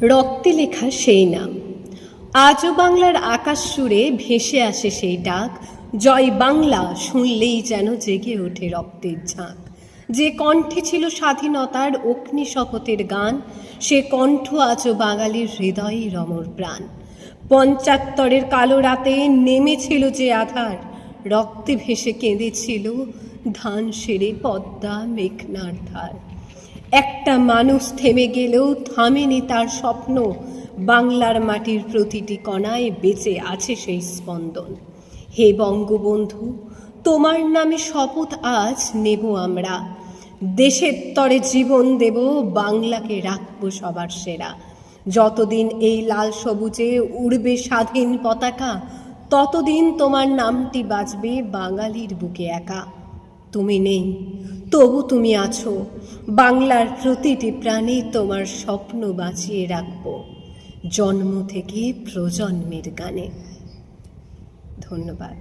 রক্তে লেখা সেই নাম, আজও বাংলার আকাশ সুরে ভেসে আসে সেই ডাক। জয় বাংলা শুনলেই যেন জেগে ওঠে রক্তের ঝাঁক। যে কণ্ঠে ছিল স্বাধীনতার অগ্নি শপথের গান, সে কণ্ঠ আজও বাঙালির হৃদয়ে রমর প্রাণ। ৭৫-এর কালো রাতে নেমেছিল যে আধার, রক্তে ভেসে কেঁদেছিল ধান সেরে পদ্মা মেঘনার ধার। একটা মানুষ থেমে গেলেও থামেনি তার স্বপ্ন, বাংলার মাটির প্রতিটি কণায় বেঁচে আছে সেই স্পন্দন। হে বঙ্গবন্ধু, তোমার নামে শপথ আজ নেব আমরা, দেশের তরে জীবন দেব, বাংলাকে রাখবো সবার সেরা। যতদিন এই লাল সবুজে উড়বে স্বাধীন পতাকা, ততদিন তোমার নামটি বাজবে বাঙালির বুকে একা। তুমি নেই, তবু তুমি আছো, বাংলার প্রতিটি প্রাণে তোমার স্বপ্ন বাঁচিয়ে রাখব, জন্ম থেকে প্রজন্মের গানে। ধন্যবাদ।